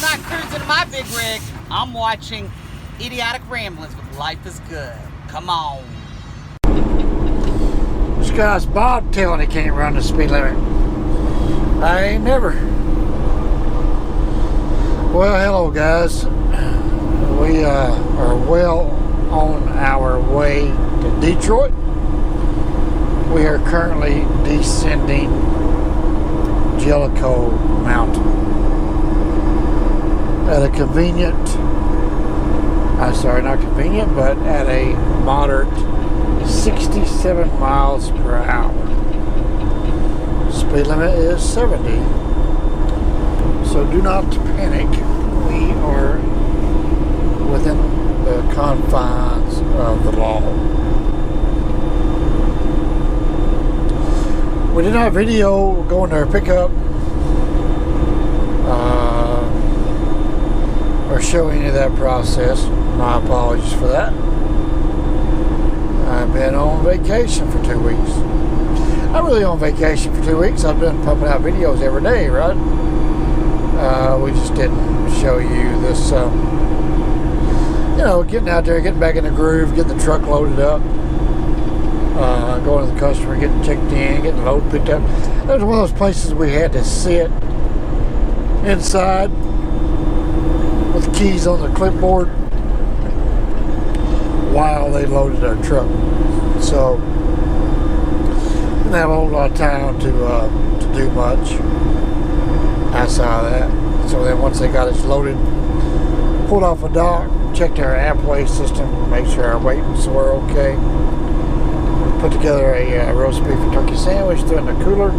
I'm not cruising in my big rig. I'm watching idiotic ramblings with Life is Good. Come on. This guy's bobtailing he can't run the speed limit. I ain't never. Well, hello guys. We are well on our way to Detroit. We are currently descending Jellicoe Mountain at a convenient, not convenient, but at a moderate 67 miles per hour. Speed limit is 70, so do not panic. We are within the confines of the law. We did not video going to our pickup or show any of that process. My apologies for that. I've been on vacation for 2 weeks. I'm really on vacation for 2 weeks. I've been pumping out videos every day, right? We just didn't show you this, getting out there, getting back in the groove, getting the truck loaded up, going to the customer, getting checked in, getting the load picked up. That was one of those places we had to sit inside with the keys on the clipboard while they loaded our truck. So didn't have a whole lot of time to do much outside of that. So then once they got us loaded, pulled off a dock, checked our Appway system, make sure our weights were okay. Put together a roast beef and turkey sandwich, threw in the cooler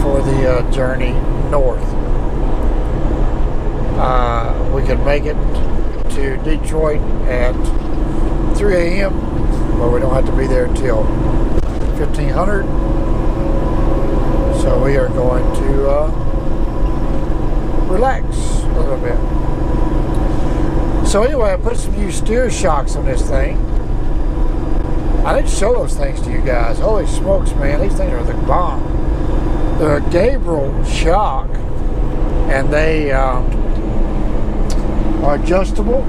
for the journey north. We could make it to Detroit at 3 a.m., but we don't have to be there until 1500. So we are going to relax a little bit. So anyway, I put some new steer shocks on this thing. I didn't show those things to you guys. Holy smokes, man, these things are the bomb. They're a Gabriel shock, and they are adjustable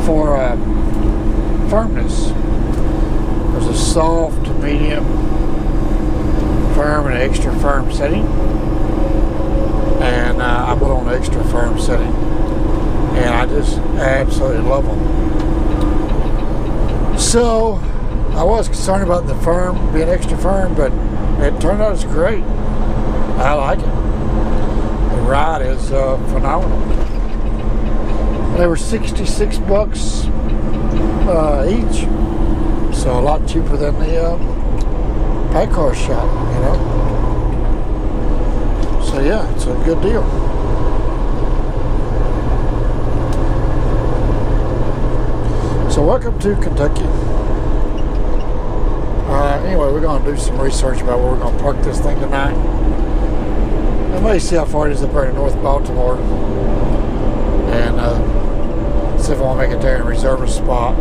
for firmness. There's a soft, medium, firm, and an extra firm setting. And I put on the extra firm setting, and I just absolutely love them. So I was concerned about the firm being extra firm, but it turned out it's great. I like it. The ride is phenomenal. They were $66 each, so a lot cheaper than the pack car shop, you know. So yeah, it's a good deal. So welcome to Kentucky. Anyway, we're going to do some research about where we're going to park this thing tonight. I may see how far it is up there in North Baltimore, and see if I want to make it there and reserve a spot.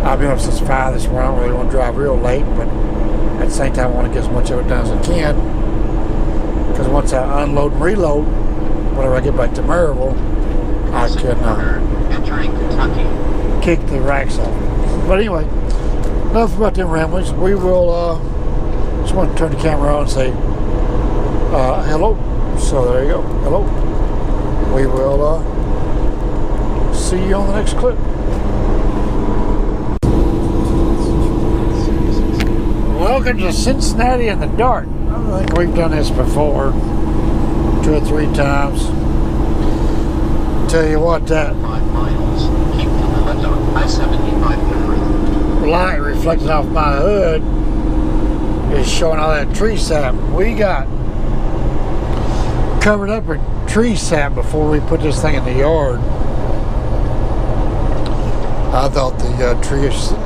I've been up since 5 this morning. I don't really want to drive real late, but at the same time I want to get as much of it done as I can, because once I unload and reload, whenever I get back to Maryville, I can entering Kentucky. Kick the racks off. But anyway, enough about them ramblings. We will just want to turn the camera on and say hello. So there you go. Hello. We will see you on the next clip. Welcome to Cincinnati in the dark. I think we've done this before 2 or 3 times. Tell you what, that 5 miles. Keep to the left on I-75 north. light reflecting off my hood is showing all that tree sap. We got covered up with tree sap before we put this thing in the yard. I thought the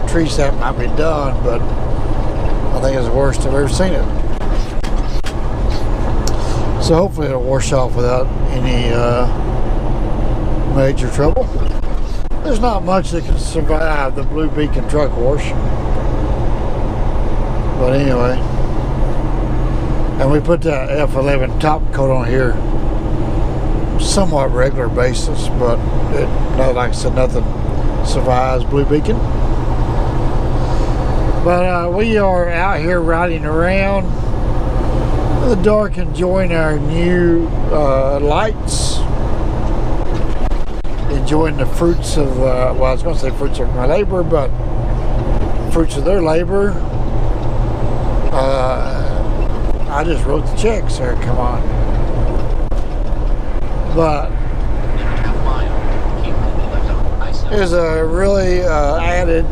tree sap might be done, but I think it's the worst I've ever seen it. So hopefully it'll wash off without any major trouble. There's not much that can survive the Blue Beacon truck wash. But anyway, And we put the F11 top coat on here somewhat regular basis, but no, like I said, nothing survives Blue Beacon. But we are out here riding around in the dark, enjoying our new lights, enjoying the fruits of, well, I was going to say fruits of my labor, but fruits of their labor. I just wrote the checks there, come on. But there's a really added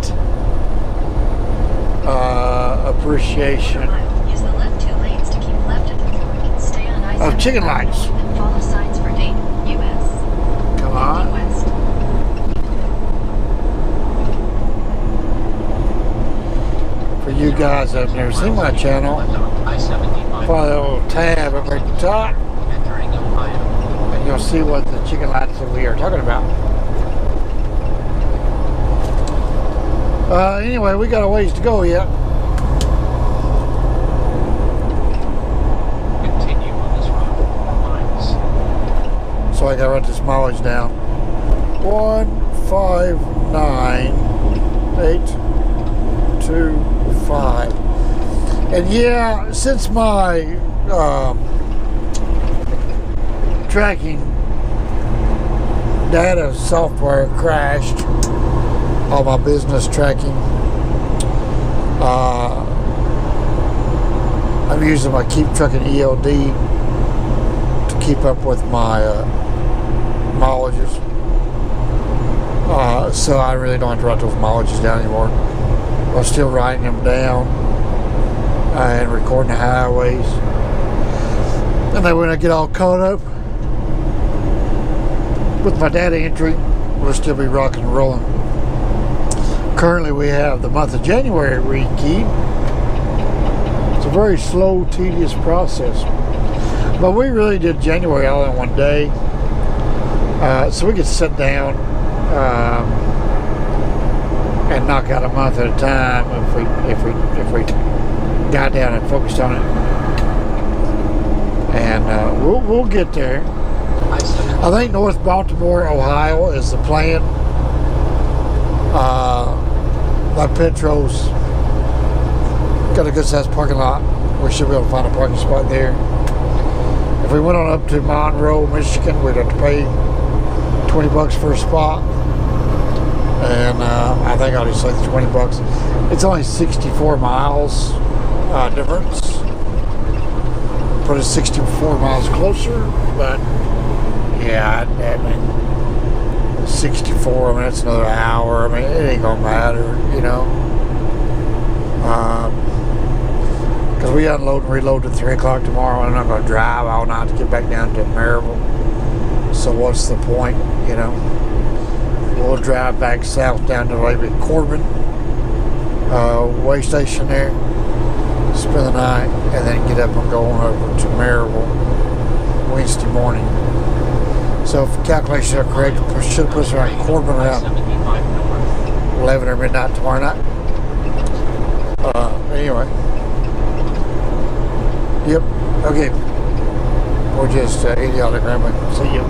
appreciation of chicken lights. Come on. For you guys that have never seen my channel, follow that little tab up at the top, and you'll see what the chicken lights that we are talking about. Anyway, we got a ways to go yet. So I gotta write this mileage down. 159,825. And yeah, since my tracking data software crashed, all my business tracking, I'm using my Keep Trucking ELD to keep up with my mileages. So I really don't have to write those mileages down anymore. I'm still writing them down and recording the highways. And then when I get all caught up with my data entry, we'll still be rocking and rolling. Currently we have the month of January rekeyed. It's a very slow, tedious process. But we really did January all in one day. So we could sit down and knock out a month at a time if we got down and focused on it. And we'll get there. I think North Baltimore, Ohio is the plan. My Petro's got a good sized parking lot. We should be able to find a parking spot there. If we went on up to Monroe, Michigan, we'd have to pay $20 for a spot. And I think I'll just say $20. It's only 64 miles difference. Put us 64 miles closer, but yeah, I mean, 64, I mean, that's another hour. I mean, it ain't gonna matter, you know. Because we unload and reload at 3 o'clock tomorrow, and I'm not gonna drive all night to get back down to Maryville. So what's the point, you know? We'll drive back south down to maybe Corbin, way station there, spend the night, and then get up and go on over to Maryville Wednesday morning. So if the calculations are correct, we should put us around Corbin around 11 or midnight tomorrow night. Anyway. Yep. Okay. We're just idiotic rambling. See you.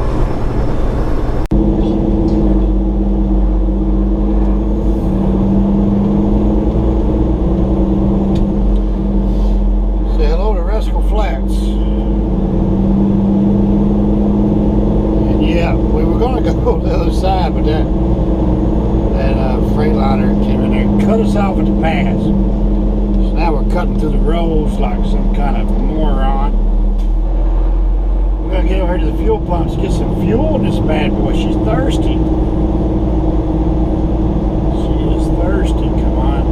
Say hello to Rascal Flats. And yeah, we were going to go to the other side, but that Freightliner came in there and cut us off at the pass. So now we're cutting through the roads like some kind of moron. We're going to get over here to the fuel pumps, get some fuel in this bad boy. She's thirsty. She is thirsty, come on.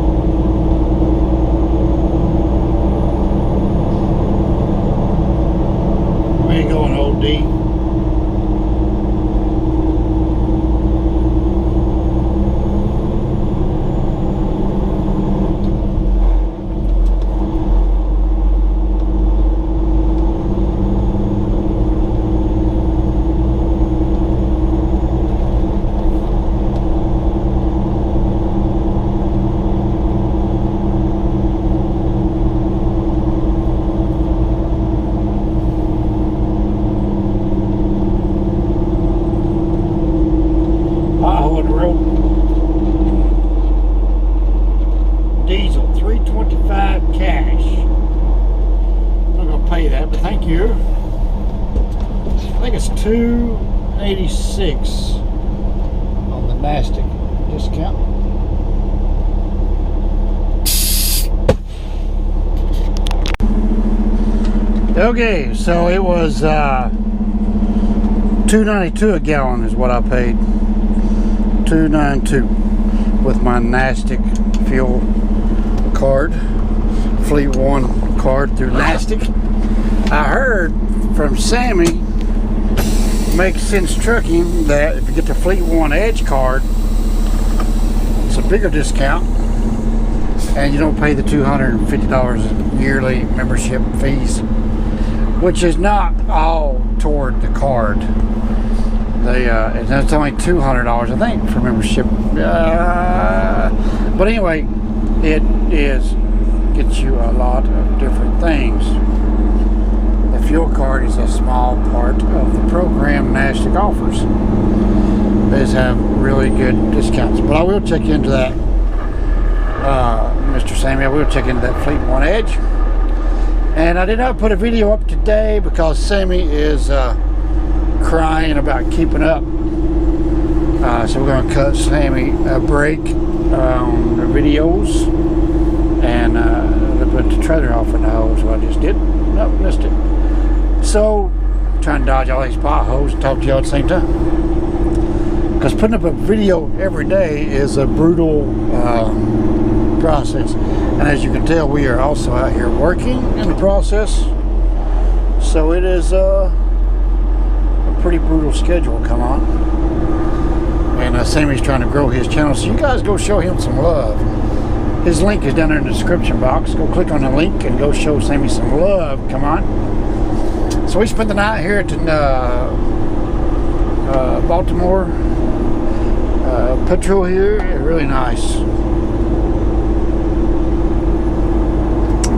We ain't going OD. here. I think it's $286 on the Nastic discount. Okay, so it was $2.92 a gallon is what I paid. $2.92 with my Nastic fuel card, Fleet One card through Nastic. I heard from Sammy, Makes Sense Trucking, that if you get the Fleet One Edge card, it's a bigger discount, and you don't pay the $250 yearly membership fees, which is not all toward the card. It's only $200, I think, for membership. But anyway, it gets you a lot of different things. The fuel card is a small part of the program Nastic offers. They just have really good discounts. But I will check into that, Mr. Sammy. I will check into that Fleet One Edge. And I did not put a video up today because Sammy is crying about keeping up. So we're going to cut Sammy a break on the videos. And I put the trailer off in the hole, so I just did. Nope, missed it. So, trying to dodge all these potholes and talk to y'all at the same time. Because putting up a video every day is a brutal process. And as you can tell, we are also out here working in the process. So it is a pretty brutal schedule, come on. And Sammy's trying to grow his channel, so you guys go show him some love. His link is down there in the description box. Go click on the link and go show Sammy some love, come on. So we spent the night here at Baltimore Petrol here. Really nice.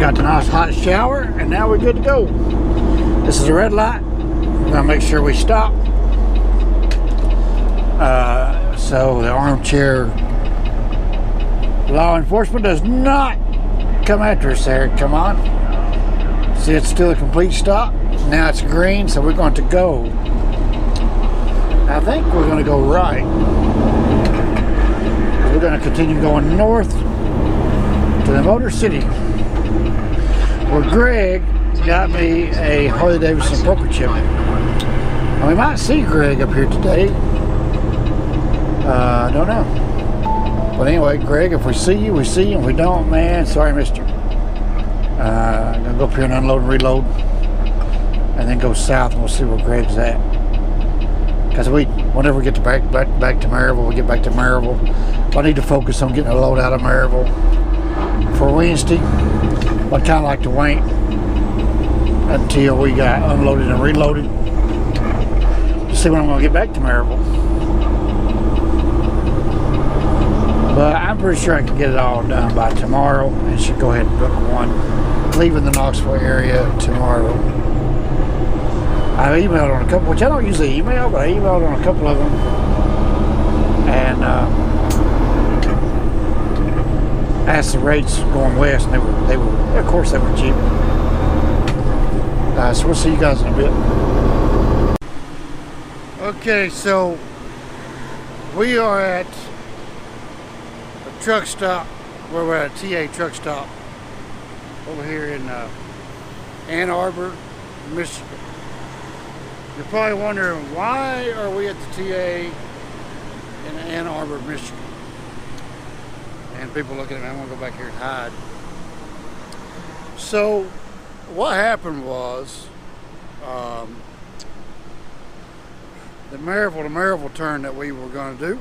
Got the nice hot shower, and now we're good to go. This is a red light. We're gonna make sure we stop. So the armchair law enforcement does not come after us there. Come on. See, it's still a complete stop. Now it's green, so we're going to go. I think we're going to go right. We're going to continue going north to the Motor City, where Greg got me a Harley Davidson poker chip. And we might see Greg up here today. I don't know. But anyway, Greg, if we see you, we see you. If we don't, man, sorry, mister. I'm going to go up here and unload and reload. And then go south and we'll see where Greg's at. Because whenever we get back to Maryville, we get back to Maryville. I need to focus on getting a load out of Maryville for Wednesday. I'd kind of like to wait until we got unloaded and reloaded to see when I'm going to get back to Maryville. But I'm pretty sure I can get it all done by tomorrow and should go ahead and book one leaving the Knoxville area tomorrow. I emailed on a couple, which I don't usually email, but I emailed on a couple of them, and asked the rates going west, and they were of course they were cheap. So we'll see you guys in a bit. Okay, so we are at a truck stop, where we're at a TA truck stop over here in Ann Arbor, Michigan. You're probably wondering, why are we at the TA in Ann Arbor, Michigan? And people looking at me, I'm gonna go back here and hide. So, what happened was, the Maryville to Maryville turn that we were gonna do,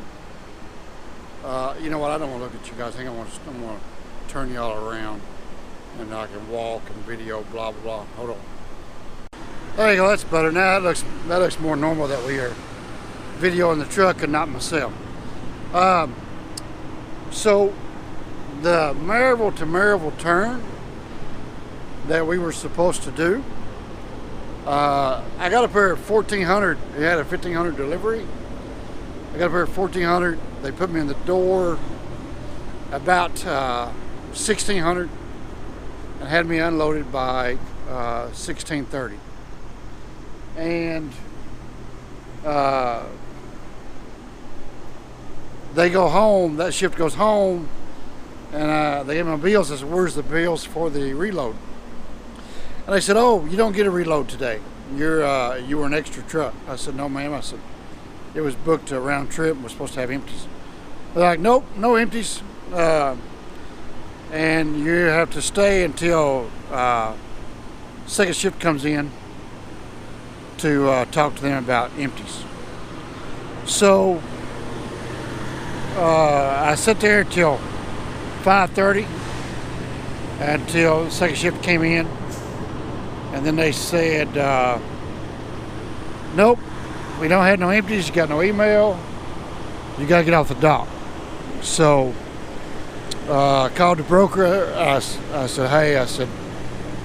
you know what, I don't wanna look at you guys. I think I'm gonna turn y'all around and I can walk and video, blah, blah, blah. Hold on. There you go, that's better. Now that looks more normal that we are videoing the truck and not myself. So the Maryville to Maryville turn that we were supposed to do, I got up here at 1400. It had a 1500 delivery. I got up here at 1400. They put me in the door about 1600 and had me unloaded by 1630. and they go home. That shift goes home, and they gave me my bills. I said, "Where's the bills for the reload?" And they said, "Oh, you don't get a reload today. You were an extra truck." I said, "No, ma'am." I said, "It was booked a round trip and we're supposed to have empties." They're like, "Nope, no empties. And you have to stay until second shift comes in to talk to them about empties." So I sat there until 5:30 until second shift came in, and then they said, "Nope, we don't have no empties. You got no email. You got to get off the dock." So I called the broker. I said, "Hey," I said,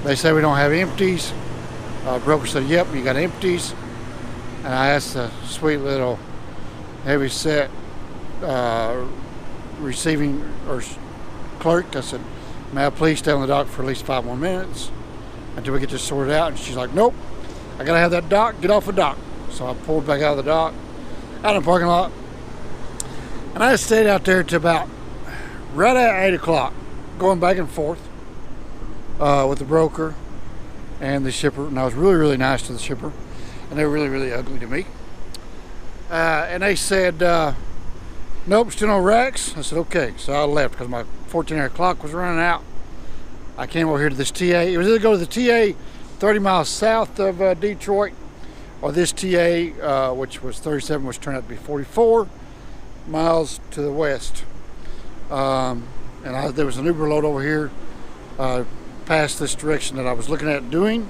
"they say we don't have empties." The broker said, "Yep, you got empties." And I asked the sweet little heavy set receiving or clerk, I said, "May I please stay on the dock for at least 5 more minutes until we get this sorted out?" And she's like, "Nope, I gotta have that dock. Get off the dock." So I pulled back out of the dock, out in the parking lot, and I stayed out there till about right at 8 o'clock, going back and forth with the broker and the shipper. And I was really, really nice to the shipper, and they were really, really ugly to me. And they said, "Nope, still no racks." I said, "Okay." So I left because my 14-hour clock was running out. I came over here to this TA. It was either go to the TA 30 miles south of Detroit, or this TA, which was 37, which turned out to be 44 miles to the west. There was an Uber load over here past this direction that I was looking at doing,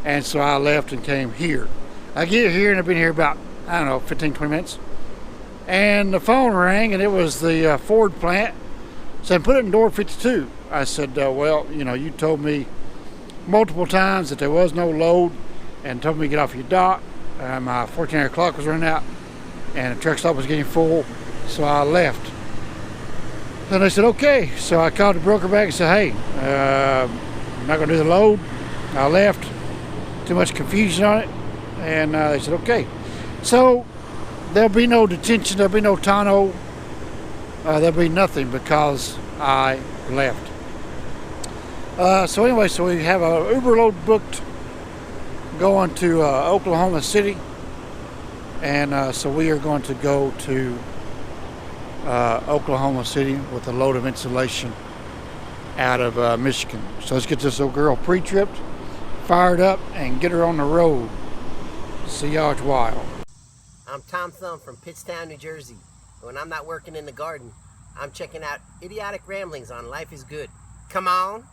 and so I left and came here. I get here and I've been here about, I don't know, 15, 20 minutes, and the phone rang, and it was the Ford plant saying, "Put it in door 52. I said, "Well, you told me multiple times that there was no load, and told me to get off your dock. My 14-hour clock was running out, and the truck stop was getting full, so I left." Then they said, "Okay." So I called the broker back and said, "Hey, I'm not going to do the load. I left. Too much confusion on it." And they said, "Okay." So there'll be no detention. There'll be no tonneau. There'll be nothing because I left. So anyway, so we have a Uber load booked going to Oklahoma City. And so we are going to go to Oklahoma City with a load of insulation out of Michigan. So let's get this old girl pre-tripped, fired up, and get her on the road. See y'all at while. I'm Tom Thumb from Pittstown, New Jersey. When I'm not working in the garden, I'm checking out idiotic ramblings on Life is Good. Come on.